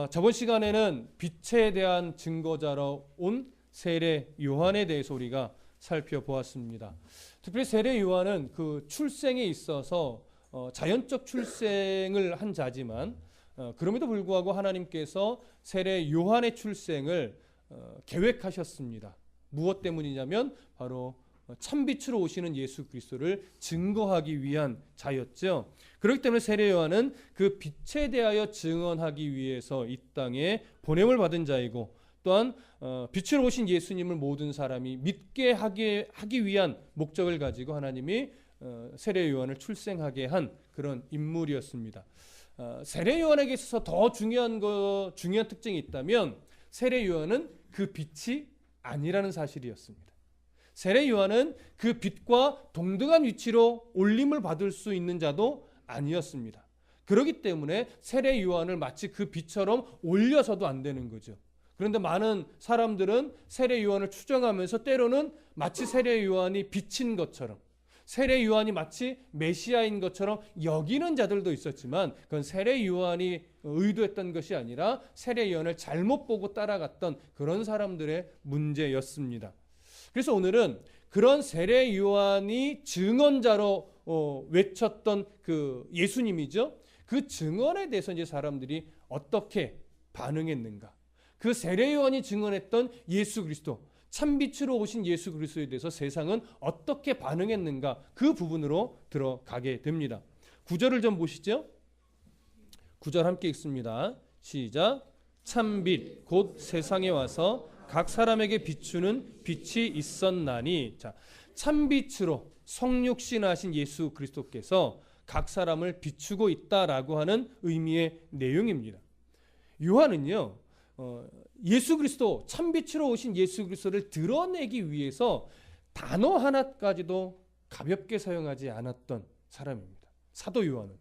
저번 시간에는 빛에 대한 증거자로 온 세례 요한에 대해서 우리가 살펴보았습니다. 특별히 세례 요한은 그 출생에 있어서 자연적 출생을 한 자지만 그럼에도 불구하고 하나님께서 세례 요한의 출생을 계획하셨습니다. 무엇 때문이냐면 바로 참빛으로 오시는 예수 그리스도를 증거하기 위한 자였죠. 그렇기 때문에 세례 요한은 그 빛에 대하여 증언하기 위해서 이 땅에 보냄을 받은 자이고, 또한 빛으로 오신 예수님을 모든 사람이 믿게 하기 위한 목적을 가지고 하나님이 세례 요한을 출생하게 한 그런 인물이었습니다. 세례 요한에게 있어서 더 중요한 특징이 있다면 세례 요한은 그 빛이 아니라는 사실이었습니다. 세례 요한은 그 빛과 동등한 위치로 올림을 받을 수 있는 자도 아니었습니다. 그렇기 때문에 세례 요한을 마치 그 빛처럼 올려서도 안 되는 거죠. 그런데 많은 사람들은 세례 요한을 추정하면서 때로는 마치 세례 요한이 빛인 것처럼, 세례 요한이 마치 메시아인 것처럼 여기는 자들도 있었지만 그건 세례 요한이 의도했던 것이 아니라 세례 요한을 잘못 보고 따라갔던 그런 사람들의 문제였습니다. 그래서 오늘은 그런 세례 요한이 증언자로 외쳤던 그 예수님이죠. 그 증언에 대해서 이제 사람들이 어떻게 반응했는가? 그 세례 요한이 증언했던 예수 그리스도, 참빛으로 오신 예수 그리스도에 대해서 세상은 어떻게 반응했는가? 그 부분으로 들어가게 됩니다. 9절을 좀 보시죠. 9절 함께 읽습니다. 시작. 참빛 곧 세상에 와서 각 사람에게 비추는 빛이 있었나니. 자, 참빛으로 성육신하신 예수 그리스도께서 각 사람을 비추고 있다라고 하는 의미의 내용입니다. 요한은요, 예수 그리스도, 참빛으로 오신 예수 그리스도를 드러내기 위해서 단어 하나까지도 가볍게 사용하지 않았던 사람입니다. 사도 요한은.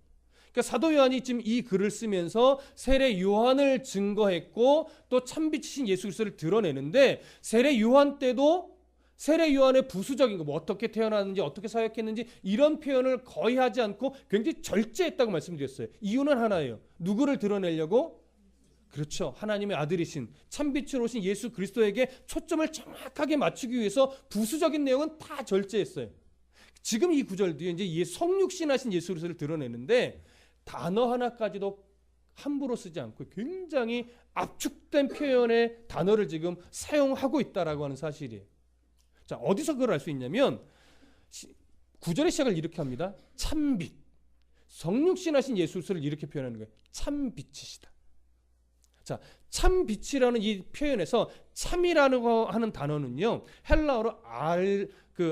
그러니까 사도 요한이 지금 이 글을 쓰면서 세례 요한을 증거했고 또 참빛이신 예수 그리스도를 드러내는데, 세례 요한 때도 세례 요한의 부수적인 거, 뭐 어떻게 태어났는지 어떻게 사역했는지 이런 표현을 거의 하지 않고 굉장히 절제했다고 말씀드렸어요. 이유는 하나예요. 누구를 드러내려고? 그렇죠. 하나님의 아들이신 참빛으로 오신 예수 그리스도에게 초점을 정확하게 맞추기 위해서 부수적인 내용은 다 절제했어요. 지금 이 구절 뒤에 이제 성육신하신 예수 그리스도를 드러내는데 단어 하나까지도 함부로 쓰지 않고 굉장히 압축된 표현의 단어를 지금 사용하고 있다라고 하는 사실이에요. 자, 어디서 그걸 알 수 있냐면 9절의 시작을 이렇게 합니다. 참빛. 성육신하신 예수 그리스도를 이렇게 표현하는 거예요. 참빛이시다. 자, 참빛이라는 이 표현에서 참이라는 하는 단어는요, 헬라어로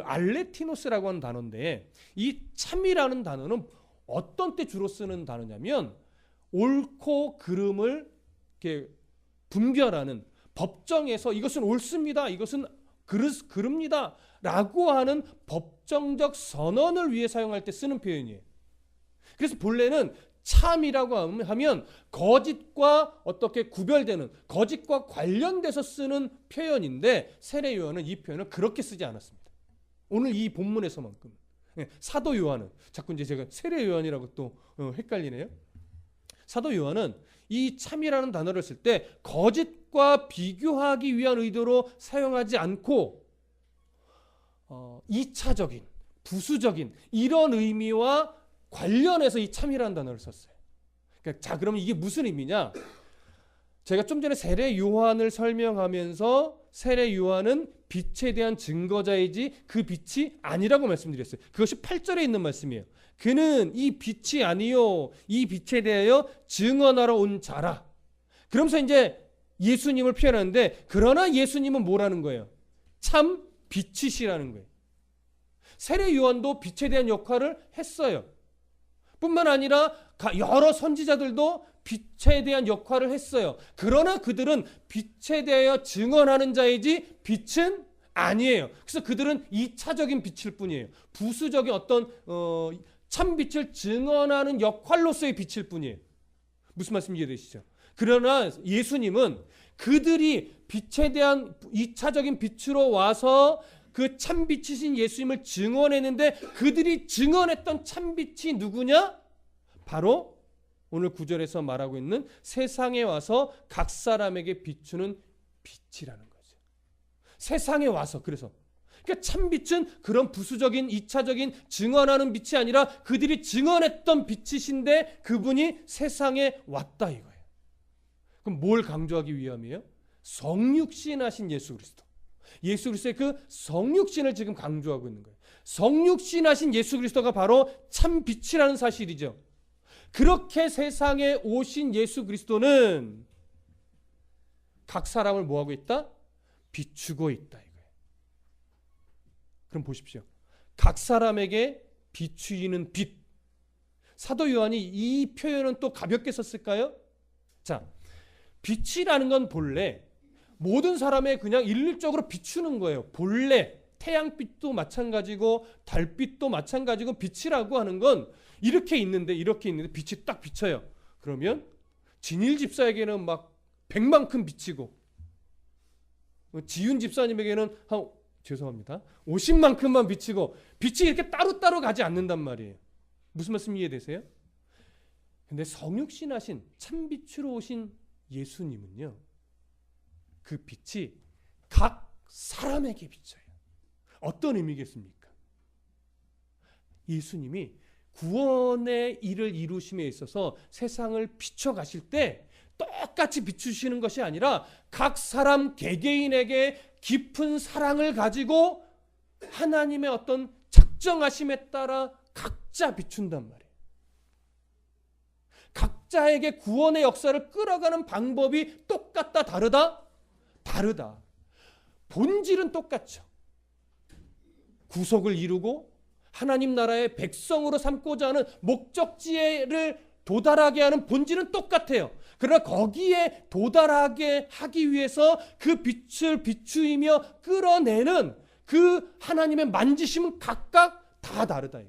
알레티노스라고 하는 단어인데, 이 참이라는 단어는 어떤 때 주로 쓰는 단어냐면 옳고 그름을 이렇게 분별하는, 법정에서 이것은 옳습니다, 이것은 그릅니다 라고 하는 법정적 선언을 위해 사용할 때 쓰는 표현이에요. 그래서 본래는 참이라고 하면 거짓과 어떻게 구별되는, 거짓과 관련돼서 쓰는 표현인데 세례 요한은 이 표현을 그렇게 쓰지 않았습니다. 오늘 이 본문에서만큼. 사도 요한은, 자꾸 이제 제가 세례 요한이라고 또 헷갈리네요. 사도 요한은 이 참이라는 단어를 쓸 때 거짓과 비교하기 위한 의도로 사용하지 않고 2차적인, 부수적인 이런 의미와 관련해서 이 참이라는 단어를 썼어요. 그러니까 자, 그러면 이게 무슨 의미냐? 제가 좀 전에 세례 요한을 설명하면서 세례 요한은 빛에 대한 증거자이지 그 빛이 아니라고 말씀드렸어요. 그것이 8절에 있는 말씀이에요. 그는 이 빛이 아니요 이 빛에 대하여 증언하러 온 자라. 그러면서 이제 예수님을 표현하는데, 그러나 예수님은 뭐라는 거예요? 참 빛이시라는 거예요. 세례 요한도 빛에 대한 역할을 했어요. 뿐만 아니라 여러 선지자들도 빛에 대한 역할을 했어요. 그러나 그들은 빛에 대하여 증언하는 자이지 빛은 아니에요. 그래서 그들은 2차적인 빛일 뿐이에요. 부수적인 어떤 참빛을 증언하는 역할로서의 빛일 뿐이에요. 무슨 말씀 이해되시죠? 그러나 예수님은 그들이 빛에 대한 2차적인 빛으로 와서 그 참빛이신 예수님을 증언했는데, 그들이 증언했던 참빛이 누구냐? 바로 오늘 9절에서 말하고 있는 세상에 와서 각 사람에게 비추는 빛이라는 거죠. 세상에 와서 그래서 그러니까 참 빛은 그런 부수적인 2차적인 증언하는 빛이 아니라 그들이 증언했던 빛이신데 그분이 세상에 왔다 이거예요. 그럼 뭘 강조하기 위함이에요? 성육신하신 예수 그리스도. 예수 그리스도의 그 성육신을 지금 강조하고 있는 거예요. 성육신하신 예수 그리스도가 바로 참 빛이라는 사실이죠. 그렇게 세상에 오신 예수 그리스도는 각 사람을 뭐하고 있다? 비추고 있다 이거예요. 그럼 보십시오. 각 사람에게 비추이는 빛. 사도 요한이 이 표현은 또 가볍게 썼을까요? 자, 빛이라는 건 본래 모든 사람의 그냥 일률적으로 비추는 거예요. 본래 태양빛도 마찬가지고 달빛도 마찬가지고 빛이라고 하는 건 이렇게 있는데 빛이 딱 비쳐요. 그러면 진일 집사에게는 막 100만큼 비치고 지윤 집사님에게는 한 50만큼만 비치고 빛이 이렇게 따로따로 가지 않는단 말이에요. 무슨 말씀 이해되세요? 근데 성육신하신 참빛으로 오신 예수님은요. 그 빛이 각 사람에게 비쳐요. 어떤 의미겠습니까? 예수님이 구원의 일을 이루심에 있어서 세상을 비춰가실 때 똑같이 비추시는 것이 아니라 각 사람 개개인에게 깊은 사랑을 가지고 하나님의 어떤 작정하심에 따라 각자 비춘단 말이에요. 각자에게 구원의 역사를 끌어가는 방법이 똑같다 다르다? 다르다. 본질은 똑같죠. 구속을 이루고 하나님 나라의 백성으로 삼고자 하는 목적지를 도달하게 하는 본질은 똑같아요. 그러나 거기에 도달하게 하기 위해서 그 빛을 비추이며 끌어내는 그 하나님의 만지심은 각각 다 다르다.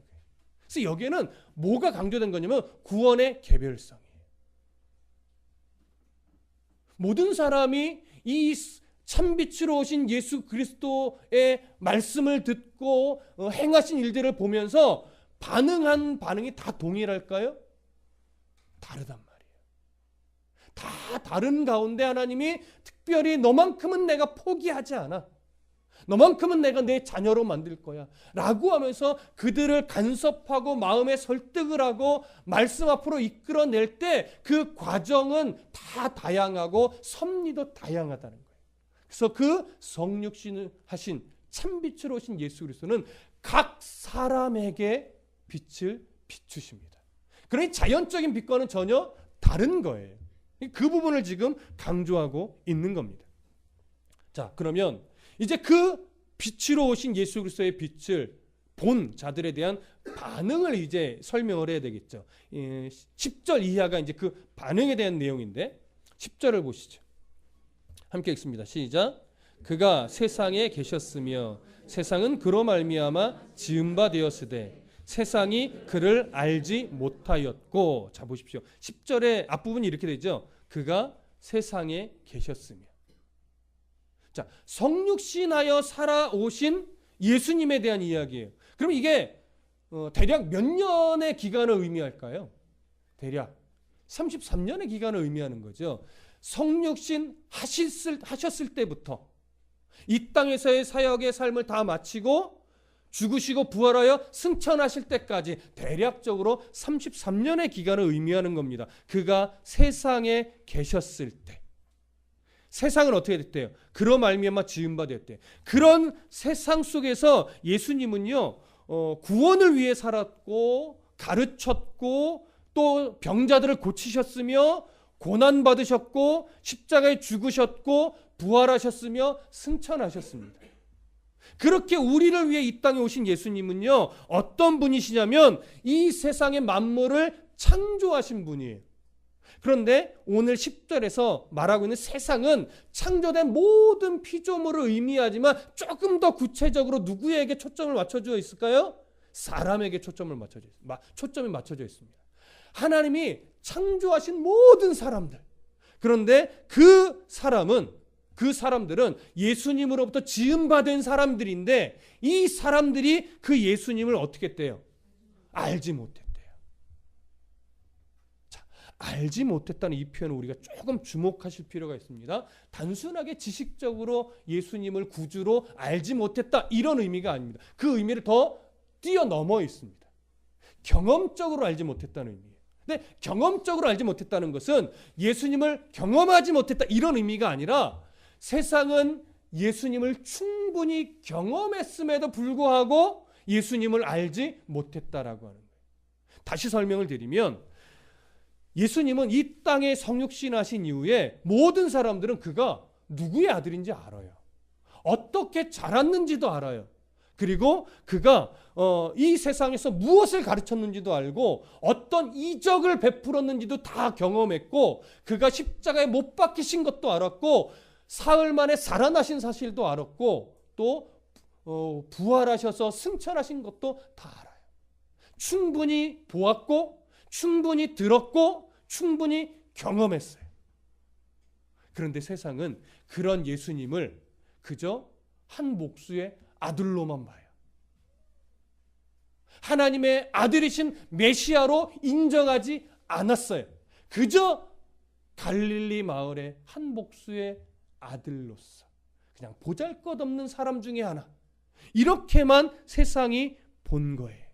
그래서 여기에는 뭐가 강조된 거냐면 구원의 개별성이에요. 모든 사람이 이 참빛으로 오신 예수 그리스도의 말씀을 듣고 행하신 일들을 보면서 반응한 반응이 다 동일할까요? 다르단 말이에요. 다 다른 가운데 하나님이 특별히 너만큼은 내가 포기하지 않아. 너만큼은 내가 내 자녀로 만들 거야 라고 하면서 그들을 간섭하고 마음에 설득을 하고 말씀 앞으로 이끌어낼 때 그 과정은 다 다양하고 섭리도 다양하다는 거예요. 그래서 그 성육신을 하신 참빛으로 오신 예수 그리스도는 각 사람에게 빛을 비추십니다. 그러니 자연적인 빛과는 전혀 다른 거예요. 그 부분을 지금 강조하고 있는 겁니다. 자, 그러면 이제 그 빛으로 오신 예수 그리스도의 빛을 본 자들에 대한 반응을 이제 설명을 해야 되겠죠. 10절 이하가 이제 그 반응에 대한 내용인데 10절을 보시죠. 함께 읽습니다. 시작. 그가 세상에 계셨으며 세상은 그로 말미암아 지은 바 되었으되 세상이 그를 알지 못하였고. 자, 보십시오. 10절의 앞부분이 이렇게 되죠. 그가 세상에 계셨으며. 자, 성육신하여 살아오신 예수님에 대한 이야기예요. 그럼 이게 대략 몇 년의 기간을 의미할까요? 대략 33년의 기간을 의미하는 거죠. 성육신 하셨을 때부터 이 땅에서의 사역의 삶을 다 마치고 죽으시고 부활하여 승천하실 때까지 대략적으로 33년의 기간을 의미하는 겁니다. 그가 세상에 계셨을 때. 세상은 어떻게 됐대요? 그로 말미암아 지은 바 되었대. 그런 세상 속에서 예수님은요, 구원을 위해 살았고 가르쳤고 또 병자들을 고치셨으며 고난 받으셨고 십자가에 죽으셨고 부활하셨으며 승천하셨습니다. 그렇게 우리를 위해 이 땅에 오신 예수님은요, 어떤 분이시냐면 이 세상의 만물을 창조하신 분이에요. 그런데 오늘 10절에서 말하고 있는 세상은 창조된 모든 피조물을 의미하지만 조금 더 구체적으로 누구에게 초점을 맞춰져 있을까요? 사람에게 초점이 맞춰져 있습니다. 하나님이 창조하신 모든 사람들. 그런데 그 사람들은 예수님으로부터 지음받은 사람들인데 이 사람들이 그 예수님을 어떻게 했대요? 알지 못했대요. 자, 알지 못했다는 이 표현을 우리가 조금 주목하실 필요가 있습니다. 단순하게 지식적으로 예수님을 구주로 알지 못했다 이런 의미가 아닙니다. 그 의미를 더 뛰어넘어 있습니다. 경험적으로 알지 못했다는 의미예요. 근데 경험적으로 알지 못했다는 것은 예수님을 경험하지 못했다 이런 의미가 아니라 세상은 예수님을 충분히 경험했음에도 불구하고 예수님을 알지 못했다라고 하는 거예요. 다시 설명을 드리면 예수님은 이 땅에 성육신하신 이후에 모든 사람들은 그가 누구의 아들인지 알아요. 어떻게 자랐는지도 알아요. 그리고 그가 이 세상에서 무엇을 가르쳤는지도 알고 어떤 이적을 베풀었는지도 다 경험했고 그가 십자가에 못 박히신 것도 알았고 사흘 만에 살아나신 사실도 알았고 또 부활하셔서 승천하신 것도 다 알아요. 충분히 보았고 충분히 들었고 충분히 경험했어요. 그런데 세상은 그런 예수님을 그저 한 목수의 아들로만 봐요. 하나님의 아들이신 메시아로 인정하지 않았어요. 그저 갈릴리 마을의 한 목수의 아들로서 그냥 보잘것없는 사람 중에 하나 이렇게만 세상이 본 거예요.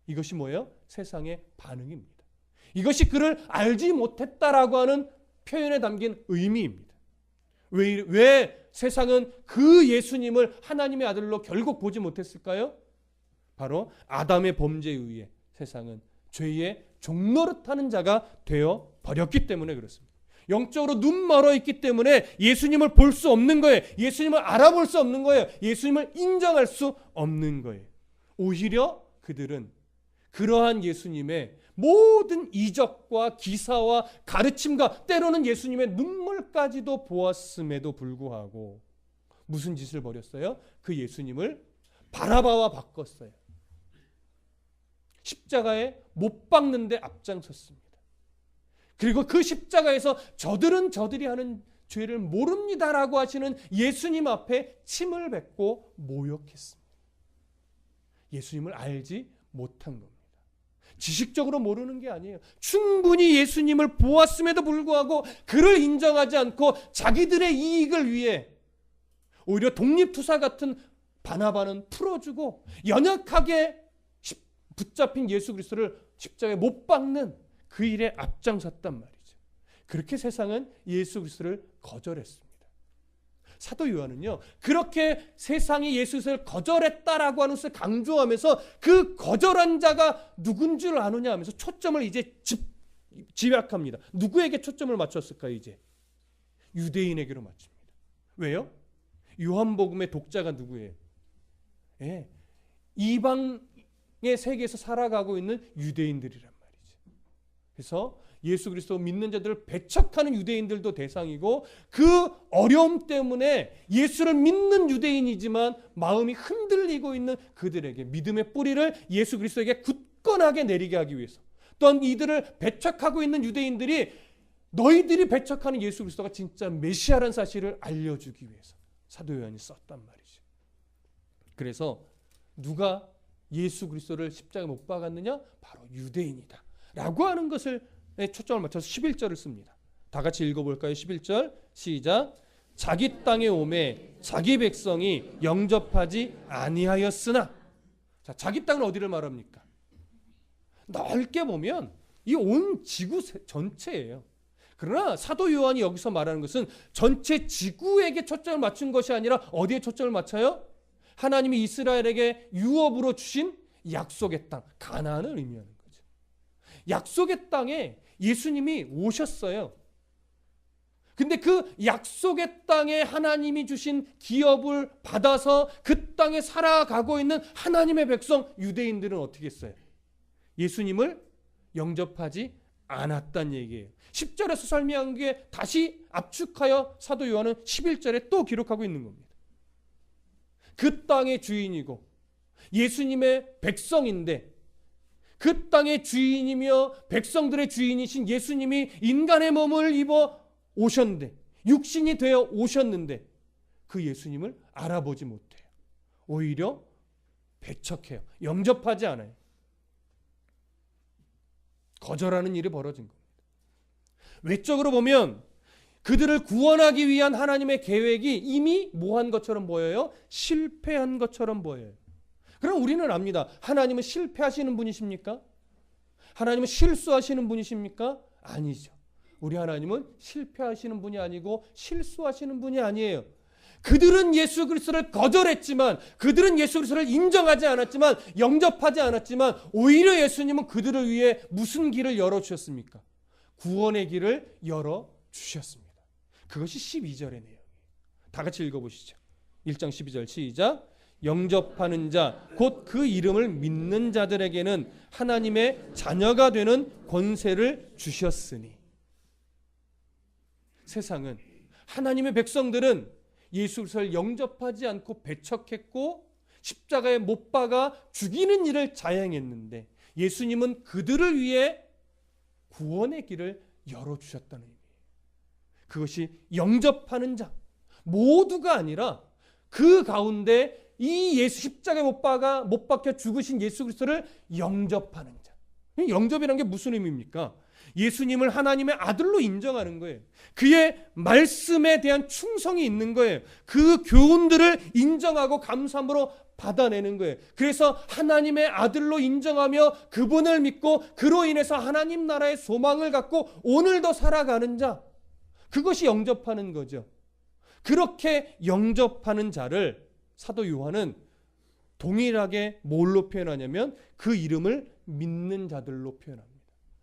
이것이 뭐예요? 세상의 반응입니다. 이것이 그를 알지 못했다라고 하는 표현에 담긴 의미입니다. 왜 세상은 그 예수님을 하나님의 아들로 결국 보지 못했을까요? 바로 아담의 범죄에 의해 세상은 죄의 종노릇하는 자가 되어 버렸기 때문에 그렇습니다. 영적으로 눈 멀어 있기 때문에 예수님을 볼 수 없는 거예요. 예수님을 알아볼 수 없는 거예요. 예수님을 인정할 수 없는 거예요. 오히려 그들은 그러한 예수님의 모든 이적과 기사와 가르침과 때로는 예수님의 눈물까지도 보았음에도 불구하고 무슨 짓을 벌였어요? 그 예수님을 바라바와 바꿨어요. 십자가에 못 박는데 앞장섰습니다. 그리고 그 십자가에서 저들은 저들이 하는 죄를 모릅니다라고 하시는 예수님 앞에 침을 뱉고 모욕했습니다. 예수님을 알지 못한 겁니다. 지식적으로 모르는 게 아니에요. 충분히 예수님을 보았음에도 불구하고 그를 인정하지 않고 자기들의 이익을 위해 오히려 독립투사 같은 바나바는 풀어주고 연약하게 붙잡힌 예수 그리스도를 십자가에 못 박는 그 일에 앞장섰단 말이죠. 그렇게 세상은 예수 그리스도를 거절했습니다. 사도 요한은요, 그렇게 세상이 예수 그리스도를 거절했다라고 하는 것을 강조하면서 그 거절한 자가 누군 줄 아느냐 하면서 초점을 이제 집약합니다. 누구에게 초점을 맞췄을까요? 이제 유대인에게로 맞춥니다. 왜요? 요한복음의 독자가 누구예요? 예, 이방의 세계에서 살아가고 있는 유대인들이란 말이죠. 그래서 예수 그리스도 믿는 자들을 배척하는 유대인들도 대상이고 그 어려움 때문에 예수를 믿는 유대인이지만 마음이 흔들리고 있는 그들에게 믿음의 뿌리를 예수 그리스도에게 굳건하게 내리게 하기 위해서 또한 이들을 배척하고 있는 유대인들이 너희들이 배척하는 예수 그리스도가 진짜 메시아라는 사실을 알려주기 위해서 사도 요한이 썼단 말이죠. 그래서 누가 예수 그리스도를 십자가에 못 박았느냐? 바로 유대인이다 라고 하는 것을 초점을 맞춰서 11절을 씁니다. 다 같이 읽어볼까요? 11절 시작. 자기 땅에 오매 자기 백성이 영접하지 아니하였으나. 자, 자기 땅은 어디를 말합니까? 넓게 보면 이 온 지구 전체예요. 그러나 사도 요한이 여기서 말하는 것은 전체 지구에게 초점을 맞춘 것이 아니라 어디에 초점을 맞춰요? 하나님이 이스라엘에게 유업으로 주신 약속의 땅, 가나안을 의미하는 거죠. 약속의 땅에 예수님이 오셨어요. 근데 그 약속의 땅에 하나님이 주신 기업을 받아서 그 땅에 살아가고 있는 하나님의 백성 유대인들은 어떻게 했어요? 예수님을 영접하지 않았단 얘기예요. 10절에서 설명한 게 다시 압축하여 사도 요한은 11절에 또 기록하고 있는 겁니다. 그 땅의 주인이고 예수님의 백성인데 그 땅의 주인이며 백성들의 주인이신 예수님이 인간의 몸을 입어 오셨는데 육신이 되어 오셨는데 그 예수님을 알아보지 못해요. 오히려 배척해요. 영접하지 않아요. 거절하는 일이 벌어진 겁니다. 외적으로 보면 그들을 구원하기 위한 하나님의 계획이 이미 뭐한 것처럼 보여요? 실패한 것처럼 보여요. 그럼 우리는 압니다. 하나님은 실패하시는 분이십니까? 하나님은 실수하시는 분이십니까? 아니죠. 우리 하나님은 실패하시는 분이 아니고 실수하시는 분이 아니에요. 그들은 예수 그리스도를 거절했지만, 그들은 예수 그리스도를 인정하지 않았지만, 영접하지 않았지만, 오히려 예수님은 그들을 위해 무슨 길을 열어주셨습니까? 구원의 길을 열어주셨습니다. 그것이 12절의 내용이에요. 다 같이 읽어보시죠. 1장 12절 시작. 영접하는 자, 곧 그 이름을 믿는 자들에게는 하나님의 자녀가 되는 권세를 주셨으니. 세상은, 하나님의 백성들은 예수 그리스도를 영접하지 않고 배척했고 십자가에 못 박아 죽이는 일을 자행했는데, 예수님은 그들을 위해 구원의 길을 열어주셨다는 의미예요. 그것이 영접하는 자, 모두가 아니라 그 가운데 이 예수 십자가에 못 박혀 죽으신 예수 그리스도를 영접하는 자. 영접이라는 게 무슨 의미입니까? 예수님을 하나님의 아들로 인정하는 거예요. 그의 말씀에 대한 충성이 있는 거예요. 그 교훈들을 인정하고 감사함으로 받아내는 거예요. 그래서 하나님의 아들로 인정하며 그분을 믿고 그로 인해서 하나님 나라의 소망을 갖고 오늘도 살아가는 자, 그것이 영접하는 거죠. 그렇게 영접하는 자를 사도 요한은 동일하게 뭘로 표현하냐면 그 이름을 믿는 자들로 표현합니다.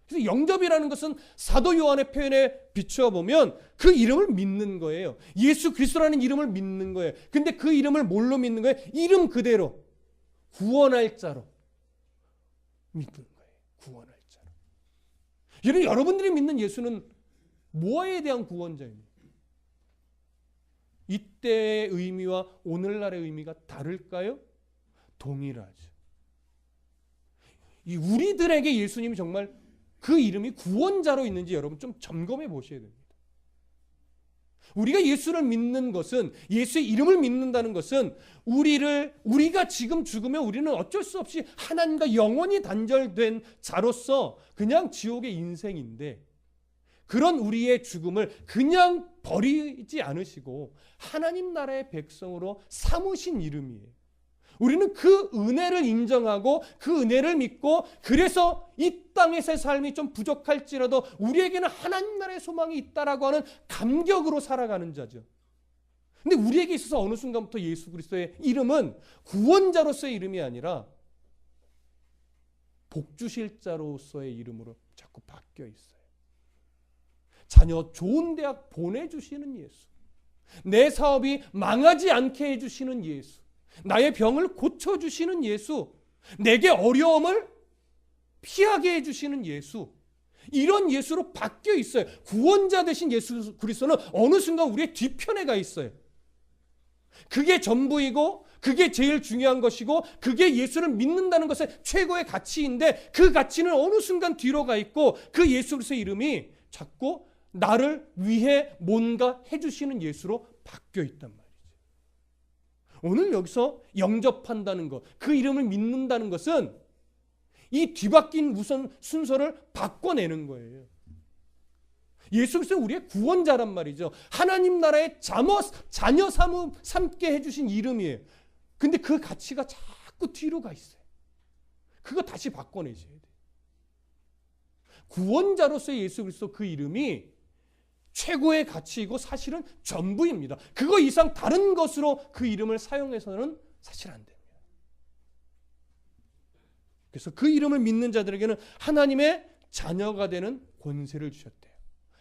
그래서 영접이라는 것은 사도 요한의 표현에 비추어 보면 그 이름을 믿는 거예요. 예수 그리스도라는 이름을 믿는 거예요. 근데 그 이름을 뭘로 믿는 거예요? 이름 그대로 구원할 자로 믿는 거예요. 구원할 자로. 여러분들이 믿는 예수는 뭐에 대한 구원자입니까? 이때의 의미와 오늘날의 의미가 다를까요? 동일하죠. 우리들에게 예수님이 정말 그 이름이 구원자로 있는지 여러분 좀 점검해 보셔야 됩니다. 우리가 예수를 믿는 것은, 예수의 이름을 믿는다는 것은 우리가 지금 죽으면 우리는 어쩔 수 없이 하나님과 영원히 단절된 자로서 그냥 지옥의 인생인데, 그런 우리의 죽음을 그냥 버리지 않으시고 하나님 나라의 백성으로 삼으신 이름이에요. 우리는 그 은혜를 인정하고 그 은혜를 믿고, 그래서 이 땅에서의 삶이 좀 부족할지라도 우리에게는 하나님 나라의 소망이 있다라고 하는 감격으로 살아가는 자죠. 근데 우리에게 있어서 어느 순간부터 예수 그리스도의 이름은 구원자로서의 이름이 아니라 복주실 자로서의 이름으로 자꾸 바뀌어 있어요. 자녀 좋은 대학 보내주시는 예수, 내 사업이 망하지 않게 해주시는 예수, 나의 병을 고쳐주시는 예수, 내게 어려움을 피하게 해주시는 예수, 이런 예수로 바뀌어 있어요. 구원자 되신 예수 그리스도는 어느 순간 우리의 뒤편에 가 있어요. 그게 전부이고 그게 제일 중요한 것이고 그게 예수를 믿는다는 것의 최고의 가치인데, 그 가치는 어느 순간 뒤로 가 있고 그 예수 그리스도의 이름이 자꾸 나를 위해 뭔가 해주시는 예수로 바뀌어 있단 말이에요. 오늘 여기서 영접한다는 것, 그 이름을 믿는다는 것은 이 뒤바뀐 우선 순서를 바꿔내는 거예요. 예수 그리스도는 우리의 구원자란 말이죠. 하나님 나라의 자녀 삼게 해주신 이름이에요. 근데 그 가치가 자꾸 뒤로 가 있어요. 그거 다시 바꿔내셔야 돼요. 구원자로서의 예수 그리스도 그 이름이 최고의 가치이고 사실은 전부입니다. 그거 이상 다른 것으로 그 이름을 사용해서는 사실 안 됩니다. 그래서 그 이름을 믿는 자들에게는 하나님의 자녀가 되는 권세를 주셨대요.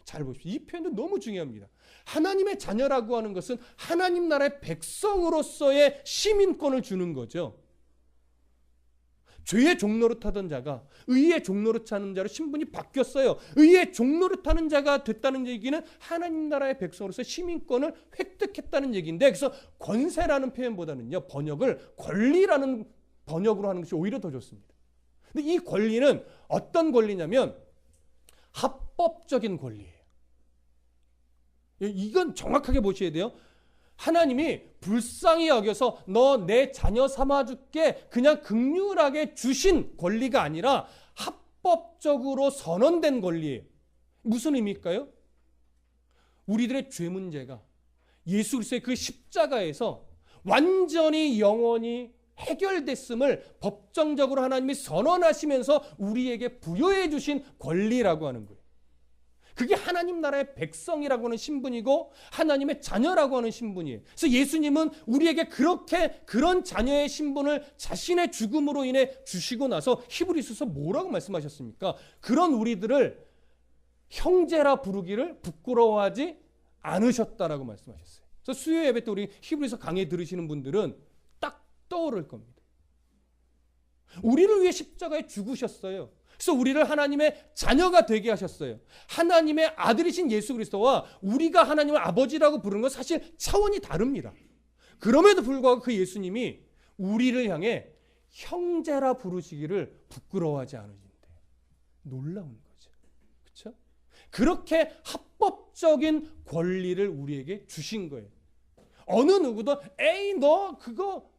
잘 보십시오. 이 표현도 너무 중요합니다. 하나님의 자녀라고 하는 것은 하나님 나라의 백성으로서의 시민권을 주는 거죠. 죄의 종노릇하던 자가 의의 종노릇하는 자로 신분이 바뀌었어요. 의의 종노릇하는 자가 됐다는 얘기는 하나님 나라의 백성으로서 시민권을 획득했다는 얘기인데, 그래서 권세라는 표현보다는요, 번역을 권리라는 번역으로 하는 것이 오히려 더 좋습니다. 근데 이 권리는 어떤 권리냐면 합법적인 권리예요. 이건 정확하게 보셔야 돼요. 하나님이 불쌍히 여겨서 너 내 자녀 삼아줄게 그냥 긍휼하게 주신 권리가 아니라 합법적으로 선언된 권리예요. 무슨 의미일까요? 우리들의 죄 문제가 예수 그리스도의 그 십자가에서 완전히 영원히 해결됐음을 법정적으로 하나님이 선언하시면서 우리에게 부여해 주신 권리라고 하는 거예요. 그게 하나님 나라의 백성이라고 하는 신분이고 하나님의 자녀라고 하는 신분이에요. 그래서 예수님은 우리에게 그런 자녀의 신분을 자신의 죽음으로 인해 주시고 나서 히브리서서 뭐라고 말씀하셨습니까? 그런 우리들을 형제라 부르기를 부끄러워하지 않으셨다라고 말씀하셨어요. 그래서 수요 예배 때 우리 히브리서 강의 들으시는 분들은 딱 떠오를 겁니다. 우리를 위해 십자가에 죽으셨어요. 그래서 우리를 하나님의 자녀가 되게 하셨어요. 하나님의 아들이신 예수 그리스도와 우리가 하나님을 아버지라고 부르는 건 사실 차원이 다릅니다. 그럼에도 불구하고 그 예수님이 우리를 향해 형제라 부르시기를 부끄러워하지 않으신대요. 놀라운 거죠. 그렇죠? 그렇게 합법적인 권리를 우리에게 주신 거예요. 어느 누구도 에이 너 그거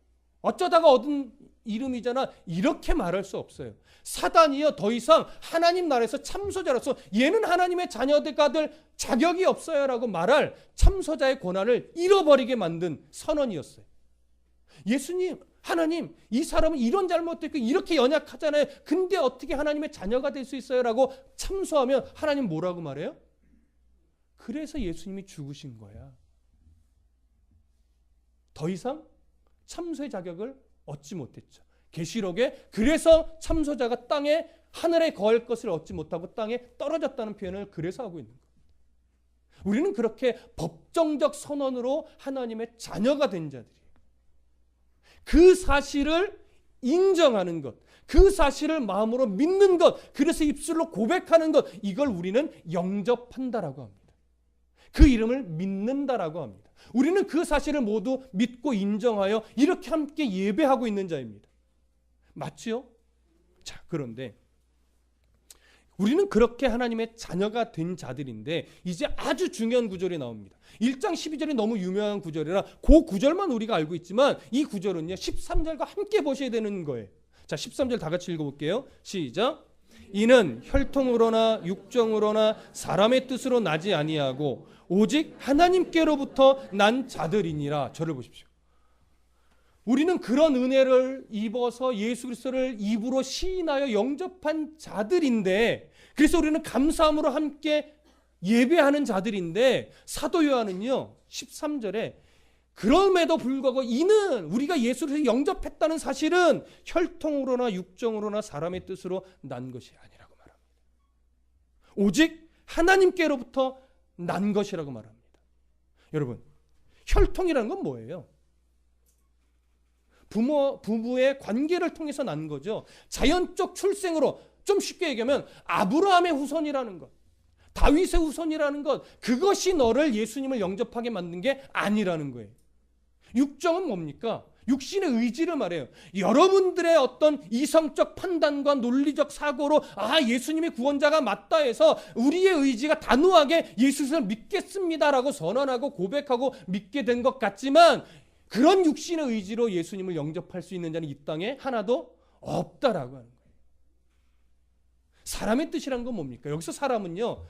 어쩌다가 얻은 이름이잖아 이렇게 말할 수 없어요. 사단이요 더 이상 하나님 나라에서 참소자로서 얘는 하나님의 자녀가 될 자격이 없어요 라고 말할 참소자의 권한을 잃어버리게 만든 선언이었어요. 예수님 하나님 이 사람은 이런 잘못도 있고 이렇게 연약하잖아요. 근데 어떻게 하나님의 자녀가 될 수 있어요 라고 참소하면 하나님 뭐라고 말해요? 그래서 예수님이 죽으신 거야. 더 이상 참소의 자격을 얻지 못했죠. 계시록에 그래서 참소자가 땅에 하늘에 거할 것을 얻지 못하고 땅에 떨어졌다는 표현을 그래서 하고 있는 거예요. 우리는 그렇게 법정적 선언으로 하나님의 자녀가 된 자들이에요. 그 사실을 인정하는 것, 그 사실을 마음으로 믿는 것, 그래서 입술로 고백하는 것, 이걸 우리는 영접한다라고 합니다. 그 이름을 믿는다라고 합니다. 우리는 그 사실을 모두 믿고 인정하여 이렇게 함께 예배하고 있는 자입니다. 맞지요? 자, 그런데 우리는 그렇게 하나님의 자녀가 된 자들인데 이제 아주 중요한 구절이 나옵니다. 1장 12절이 너무 유명한 구절이라 그 구절만 우리가 알고 있지만 이 구절은요 13절과 함께 보셔야 되는 거예요. 자, 13절 다 같이 읽어볼게요. 시작. 이는 혈통으로나 육정으로나 사람의 뜻으로 나지 아니하고 오직 하나님께로부터 난 자들이니라. 저를 보십시오. 우리는 그런 은혜를 입어서 예수 그리스도를 입으로 시인하여 영접한 자들인데 그래서 우리는 감사함으로 함께 예배하는 자들인데 사도 요한은요 13절에 그럼에도 불구하고 이는 우리가 예수를 영접했다는 사실은 혈통으로나 육정으로나 사람의 뜻으로 난 것이 아니라고 말합니다. 오직 하나님께로부터 난 것이라고 말합니다. 여러분, 혈통이라는 건 뭐예요? 부부의 관계를 통해서 난 거죠. 자연적 출생으로 좀 쉽게 얘기하면 아브라함의 후손이라는 것, 다윗의 후손이라는 것, 그것이 너를 예수님을 영접하게 만든 게 아니라는 거예요. 육정은 뭡니까? 육신의 의지를 말해요. 여러분들의 어떤 이성적 판단과 논리적 사고로 예수님이 구원자가 맞다 해서 우리의 의지가 단호하게 예수를 믿겠습니다라고 선언하고 고백하고 믿게 된 것 같지만 그런 육신의 의지로 예수님을 영접할 수 있는 자는 이 땅에 하나도 없다라고 하는 거예요. 사람의 뜻이란 건 뭡니까? 여기서 사람은요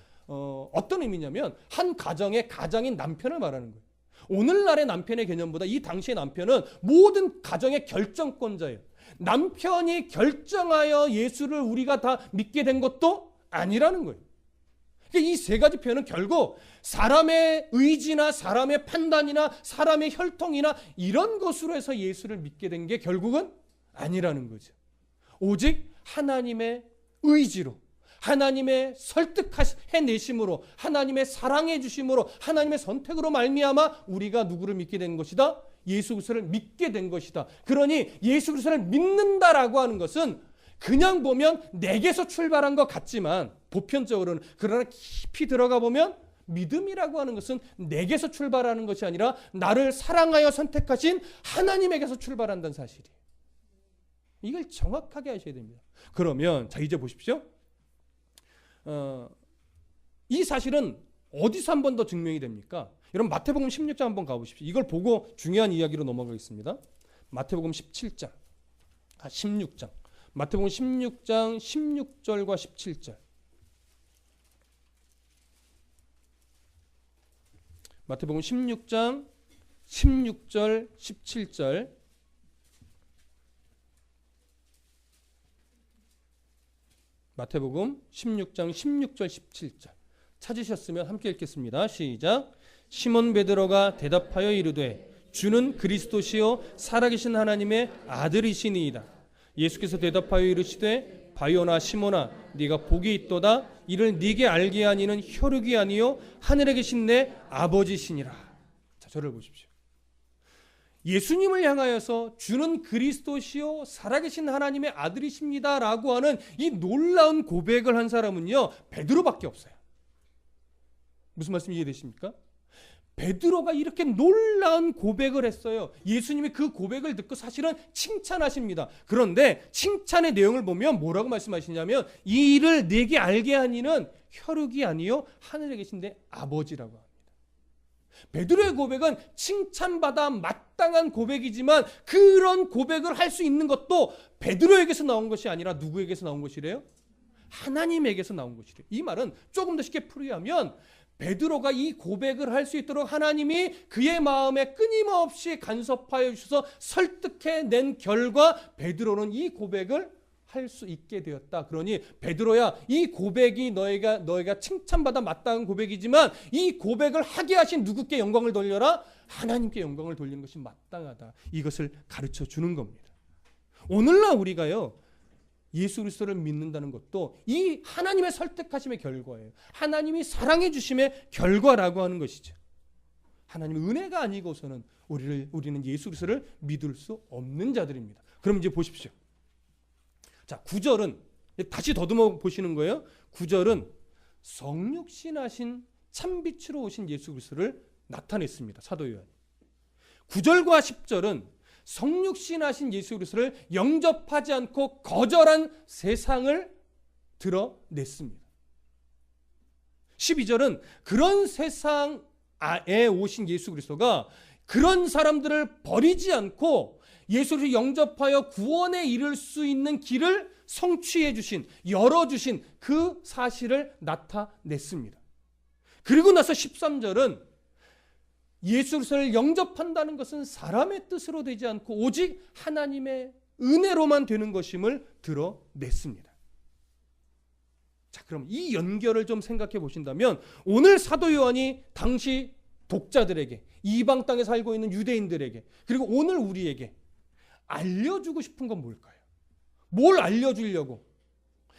어떤 의미냐면 한 가정의 가장인 남편을 말하는 거예요. 오늘날의 남편의 개념보다 이 당시의 남편은 모든 가정의 결정권자예요. 남편이 결정하여 예수를 우리가 다 믿게 된 것도 아니라는 거예요. 이 세 가지 표현은 결국 사람의 의지나 사람의 판단이나 사람의 혈통이나 이런 것으로 해서 예수를 믿게 된 게 결국은 아니라는 거죠. 오직 하나님의 의지로, 하나님의 설득해내심으로, 하나님의 사랑해 주심으로, 하나님의 선택으로 말미암아 우리가 누구를 믿게 된 것이다? 예수 그리스도를 믿게 된 것이다. 그러니 예수 그리스도를 믿는다라고 하는 것은 그냥 보면 내게서 출발한 것 같지만 보편적으로는, 그러나 깊이 들어가 보면 믿음이라고 하는 것은 내게서 출발하는 것이 아니라 나를 사랑하여 선택하신 하나님에게서 출발한다는 사실이에요. 이걸 정확하게 하셔야 됩니다. 그러면 자 이제 보십시오. 이 사실은 어디서 한 번 더 증명이 됩니까? 여러분 마태복음 16장 한번 가보십시오. 이걸 보고 중요한 이야기로 넘어가겠습니다. 마태복음 16장. 마태복음 16장 16절과 17절. 마태복음 16장 16절 17절. 마태복음 16장 16절 17절. 찾으셨으면 함께 읽겠습니다. 시작. 시몬 베드로가 대답하여 이르되 주는 그리스도시요 살아계신 하나님의 아들이시니이다. 예수께서 대답하여 이르시되 바요나 시몬아 네가 복이 있도다. 이를 네게 알게 하니는 혈육이 아니요 하늘에 계신 내 아버지시니라. 자, 저를 보십시오. 예수님을 향하여서 주는 그리스도시요 살아계신 하나님의 아들이십니다 라고 하는 이 놀라운 고백을 한 사람은요 베드로밖에 없어요. 무슨 말씀 이해되십니까? 베드로가 이렇게 놀라운 고백을 했어요. 예수님이 그 고백을 듣고 사실은 칭찬하십니다. 그런데 칭찬의 내용을 보면 뭐라고 말씀하시냐면 이 일을 내게 알게 하니는 혈육이 아니요 하늘에 계신 내 아버지라고 합니다. 베드로의 고백은 칭찬받아 마땅한 고백이지만 그런 고백을 할 수 있는 것도 베드로에게서 나온 것이 아니라 누구에게서 나온 것이래요? 하나님에게서 나온 것이래요. 이 말은 조금 더 쉽게 풀이하면 베드로가 이 고백을 할 수 있도록 하나님이 그의 마음에 끊임없이 간섭하여 주셔서 설득해낸 결과 베드로는 이 고백을 할 수 있게 되었다. 그러니 베드로야, 이 고백이 너희가 칭찬받아 마땅한 고백이지만 이 고백을 하게 하신 누구께 영광을 돌려라? 하나님께 영광을 돌리는 것이 마땅하다. 이것을 가르쳐 주는 겁니다. 오늘날 우리가요 예수 그리스도를 믿는다는 것도 이 하나님의 설득하심의 결과예요. 하나님이 사랑해 주심의 결과라고 하는 것이죠. 하나님의 은혜가 아니고서는 우리는 예수 그리스도를 믿을 수 없는 자들입니다. 그럼 이제 보십시오. 자, 9절은 다시 더듬어 보시는 거예요. 9절은 성육신하신 참빛으로 오신 예수 그리스도를 나타냈습니다. 사도 요한이. 9절과 10절은 성육신하신 예수 그리스도를 영접하지 않고 거절한 세상을 드러냈습니다. 12절은 그런 세상에 오신 예수 그리스도가 그런 사람들을 버리지 않고 예수를 영접하여 구원에 이를 수 있는 길을 성취해 주신, 열어주신 그 사실을 나타냈습니다. 그리고 나서 13절은 예수 그리스도를 영접한다는 것은 사람의 뜻으로 되지 않고 오직 하나님의 은혜로만 되는 것임을 드러냈습니다. 자, 그럼 이 연결을 좀 생각해 보신다면 오늘 사도 요한이 당시 독자들에게, 이방 땅에 살고 있는 유대인들에게, 그리고 오늘 우리에게 알려주고 싶은 건 뭘까요? 뭘 알려주려고?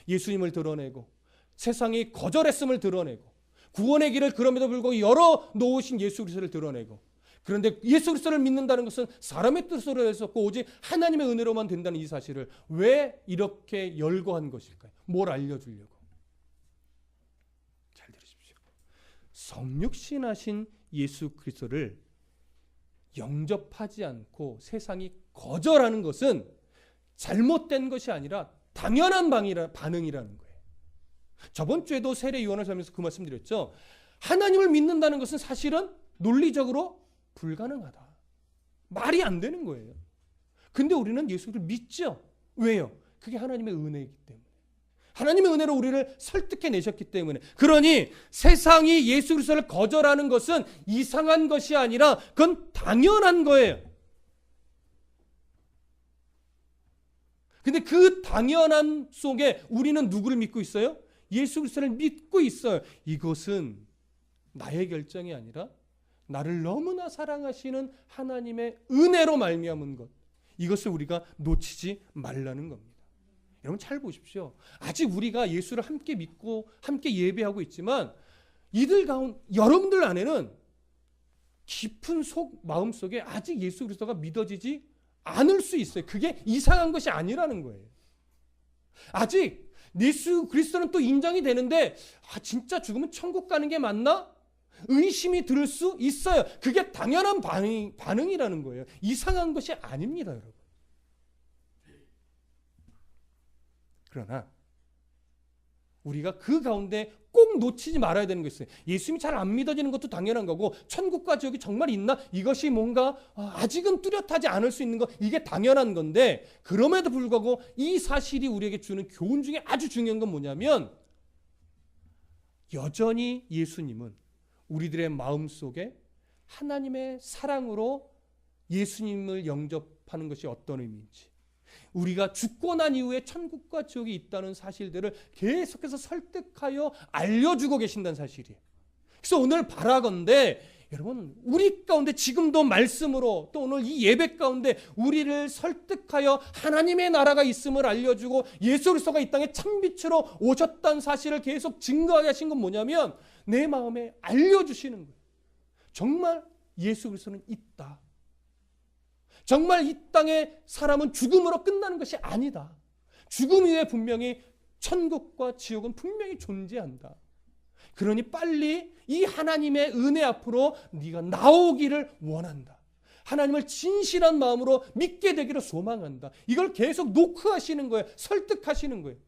예수님을 드러내고 세상이 거절했음을 드러내고 구원의 길을 그럼에도 불구하고 열어놓으신 예수 그리스도를 드러내고, 그런데 예수 그리스도를 믿는다는 것은 사람의 뜻으로 했었고 오직 하나님의 은혜로만 된다는 이 사실을 왜 이렇게 열거한 것일까요? 뭘 알려주려고? 잘 들으십시오. 성육신하신 예수 그리스도를 영접하지 않고 세상이 거절하는 것은 잘못된 것이 아니라 당연한 반응이라는 거예요. 저번 주에도 세례 요한을 살면서 그 말씀 드렸죠. 하나님을 믿는다는 것은 사실은 논리적으로 불가능하다. 말이 안 되는 거예요. 근데 우리는 예수를 믿죠. 왜요? 그게 하나님의 은혜이기 때문에. 하나님의 은혜로 우리를 설득해내셨기 때문에. 그러니 세상이 예수 그리스도를 거절하는 것은 이상한 것이 아니라 그건 당연한 거예요. 근데 그 당연한 속에 우리는 누구를 믿고 있어요? 예수 그리스도를 믿고 있어요. 이것은 나의 결정이 아니라 나를 너무나 사랑하시는 하나님의 은혜로 말미암은 것. 이것을 우리가 놓치지 말라는 겁니다. 여러분 잘 보십시오. 아직 우리가 예수를 함께 믿고 함께 예배하고 있지만 이들 가운데 여러분들 안에는 깊은 마음 속에 아직 예수 그리스도가 믿어지지 않을 수 있어요. 그게 이상한 것이 아니라는 거예요. 아직 예수 그리스도는 또 인정이 되는데 진짜 죽으면 천국 가는 게 맞나? 의심이 들 수 있어요. 그게 당연한 반응이라는 거예요. 이상한 것이 아닙니다, 여러분. 그러나 우리가 그 가운데 꼭 놓치지 말아야 되는 게 있어요. 예수님이 잘 안 믿어지는 것도 당연한 거고 천국과 지옥이 정말 있나? 이것이 뭔가 아직은 뚜렷하지 않을 수 있는 거, 이게 당연한 건데 그럼에도 불구하고 이 사실이 우리에게 주는 교훈 중에 아주 중요한 건 뭐냐면 여전히 예수님은 우리들의 마음속에 하나님의 사랑으로 예수님을 영접하는 것이 어떤 의미인지, 우리가 죽고 난 이후에 천국과 지옥이 있다는 사실들을 계속해서 설득하여 알려주고 계신다는 사실이에요. 그래서 오늘 바라건대 여러분, 우리 가운데 지금도 말씀으로 또 오늘 이 예배 가운데 우리를 설득하여 하나님의 나라가 있음을 알려주고 예수 그리스도가 이 땅에 참빛으로 오셨다는 사실을 계속 증거하게 하신 건 뭐냐면 내 마음에 알려주시는 거예요. 정말 예수 그리스도는 있다. 정말 이 땅의 사람은 죽음으로 끝나는 것이 아니다. 죽음 이후에 분명히 천국과 지옥은 분명히 존재한다. 그러니 빨리 이 하나님의 은혜 앞으로 네가 나오기를 원한다. 하나님을 진실한 마음으로 믿게 되기를 소망한다. 이걸 계속 노크하시는 거예요. 설득하시는 거예요.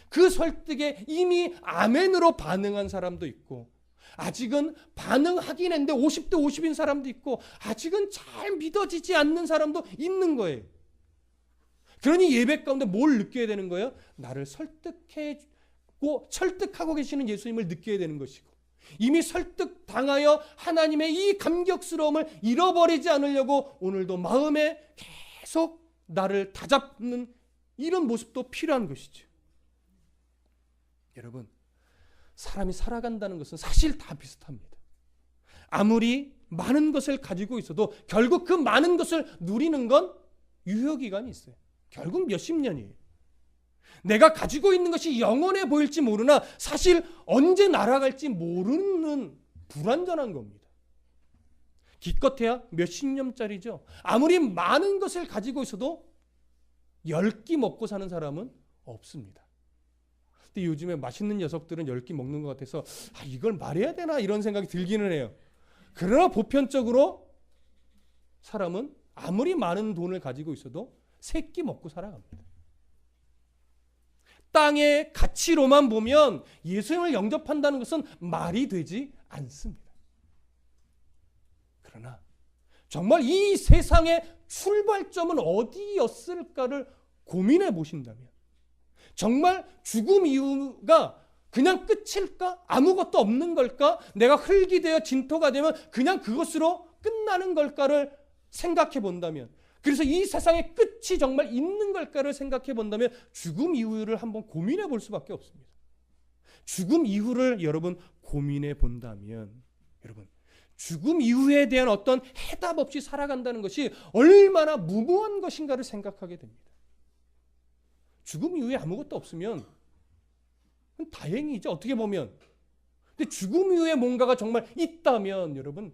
그 설득에 이미 아멘으로 반응한 사람도 있고, 아직은 반응하긴 했는데 50대 50인 사람도 있고, 아직은 잘 믿어지지 않는 사람도 있는 거예요. 그러니 예배 가운데 뭘 느껴야 되는 거예요? 나를 설득하고 계시는 예수님을 느껴야 되는 것이고, 이미 설득당하여 하나님의 이 감격스러움을 잃어버리지 않으려고 오늘도 마음에 계속 나를 다잡는 이런 모습도 필요한 것이죠. 여러분, 사람이 살아간다는 것은 사실 다 비슷합니다. 아무리 많은 것을 가지고 있어도 결국 그 많은 것을 누리는 건 유효기간이 있어요. 결국 몇십 년이에요. 내가 가지고 있는 것이 영원해 보일지 모르나 사실 언제 날아갈지 모르는 불완전한 겁니다. 기껏해야 몇십 년짜리죠. 아무리 많은 것을 가지고 있어도 10끼 먹고 사는 사람은 없습니다. 근데 요즘에 맛있는 녀석들은 10끼 먹는 것 같아서 이걸 말해야 되나 이런 생각이 들기는 해요. 그러나 보편적으로 사람은 아무리 많은 돈을 가지고 있어도 3끼 먹고 살아갑니다. 땅의 가치로만 보면 예수님을 영접한다는 것은 말이 되지 않습니다. 그러나 정말 이 세상의 출발점은 어디였을까를 고민해 보신다면, 정말 죽음 이후가 그냥 끝일까? 아무것도 없는 걸까? 내가 흙이 되어 진토가 되면 그냥 그것으로 끝나는 걸까를 생각해 본다면, 그래서 이 세상의 끝이 정말 있는 걸까를 생각해 본다면 죽음 이후를 한번 고민해 볼 수밖에 없습니다. 죽음 이후를 여러분 고민해 본다면, 여러분 죽음 이후에 대한 어떤 해답 없이 살아간다는 것이 얼마나 무모한 것인가를 생각하게 됩니다. 죽음 이후에 아무것도 없으면 다행이죠, 어떻게 보면. 근데 죽음 이후에 뭔가가 정말 있다면 여러분,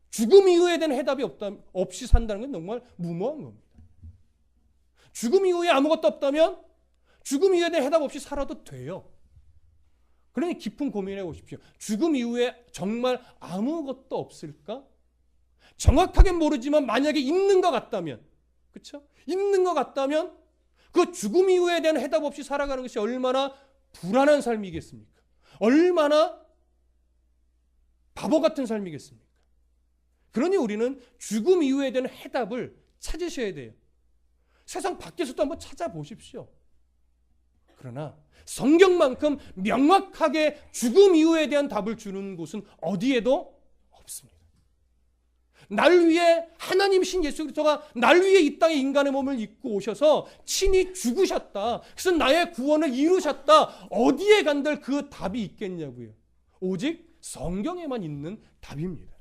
죽음 이후에 대한 해답이 없이 산다는 건 정말 무모한 겁니다. 죽음 이후에 아무것도 없다면 죽음 이후에 대한 해답 없이 살아도 돼요. 그러니 깊은 고민해 보십시오. 죽음 이후에 정말 아무것도 없을까? 정확하게 모르지만 만약에 있는 것 같다면, 그렇죠? 있는 것 같다면 그 죽음 이후에 대한 해답 없이 살아가는 것이 얼마나 불안한 삶이겠습니까? 얼마나 바보 같은 삶이겠습니까? 그러니 우리는 죽음 이후에 대한 해답을 찾으셔야 돼요. 세상 밖에서도 한번 찾아보십시오. 그러나 성경만큼 명확하게 죽음 이후에 대한 답을 주는 곳은 어디에도 없습니다. 날 위해 하나님이신 예수 그리스도가 날 위해 이 땅에 인간의 몸을 입고 오셔서 친히 죽으셨다. 그래서 나의 구원을 이루셨다. 어디에 간들 그 답이 있겠냐고요. 오직 성경에만 있는 답입니다.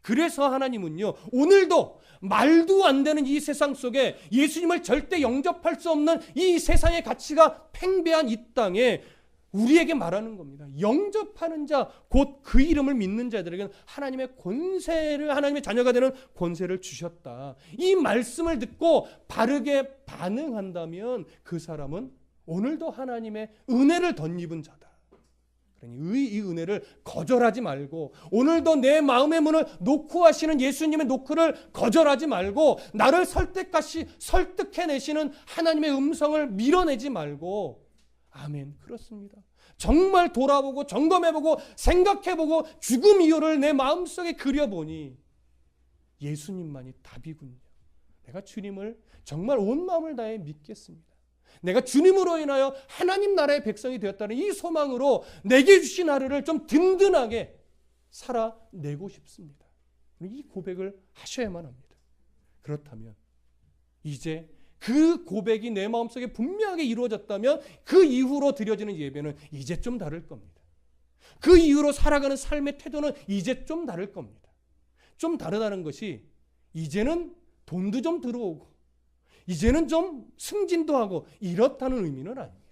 그래서 하나님은요, 오늘도 말도 안 되는 이 세상 속에 예수님을 절대 영접할 수 없는 이 세상의 가치가 팽배한 이 땅에 우리에게 말하는 겁니다. 영접하는 자, 곧 그 이름을 믿는 자들에게는 하나님의 권세를, 하나님의 자녀가 되는 권세를 주셨다. 이 말씀을 듣고 바르게 반응한다면 그 사람은 오늘도 하나님의 은혜를 덧입은 자다. 그러니 이 은혜를 거절하지 말고, 오늘도 내 마음의 문을 노크하시는 예수님의 노크를 거절하지 말고, 나를 설득해내시는 하나님의 음성을 밀어내지 말고, 아멘, 그렇습니다. 정말 돌아보고 점검해보고 생각해보고 죽음 이유를 내 마음속에 그려보니 예수님만이 답이군요. 내가 주님을 정말 온 마음을 다해 믿겠습니다. 내가 주님으로 인하여 하나님 나라의 백성이 되었다는 이 소망으로 내게 주신 하루를 좀 든든하게 살아내고 싶습니다. 이 고백을 하셔야만 합니다. 그렇다면 이제 그 고백이 내 마음속에 분명하게 이루어졌다면 그 이후로 드려지는 예배는 이제 좀 다를 겁니다. 그 이후로 살아가는 삶의 태도는 이제 좀 다를 겁니다. 좀 다르다는 것이 이제는 돈도 좀 들어오고 이제는 좀 승진도 하고 이렇다는 의미는 아닙니다.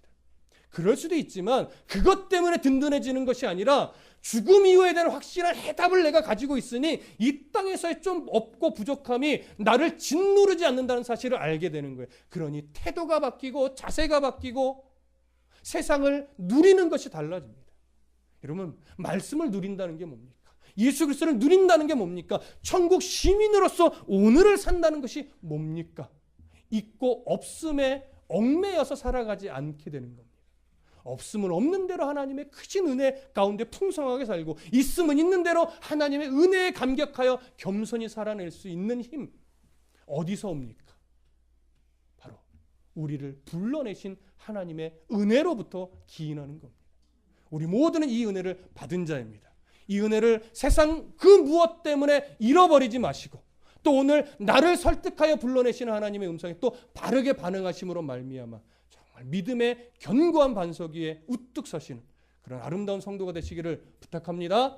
그럴 수도 있지만 그것 때문에 든든해지는 것이 아니라 죽음 이후에 대한 확실한 해답을 내가 가지고 있으니 이 땅에서의 좀 없고 부족함이 나를 짓누르지 않는다는 사실을 알게 되는 거예요. 그러니 태도가 바뀌고 자세가 바뀌고 세상을 누리는 것이 달라집니다. 여러분, 말씀을 누린다는 게 뭡니까? 예수 그리스도를 누린다는 게 뭡니까? 천국 시민으로서 오늘을 산다는 것이 뭡니까? 있고 없음에 얽매여서 살아가지 않게 되는 겁니다. 없음은 없는 대로 하나님의 크신 은혜 가운데 풍성하게 살고 있음은 있는 대로 하나님의 은혜에 감격하여 겸손히 살아낼 수 있는 힘 어디서 옵니까? 바로 우리를 불러내신 하나님의 은혜로부터 기인하는 겁니다. 우리 모두는 이 은혜를 받은 자입니다. 이 은혜를 세상 그 무엇 때문에 잃어버리지 마시고 또 오늘 나를 설득하여 불러내시는 하나님의 음성에 또 바르게 반응하심으로 말미암아 정말 믿음의 견고한 반석 위에 우뚝 서시는 그런 아름다운 성도가 되시기를 부탁합니다.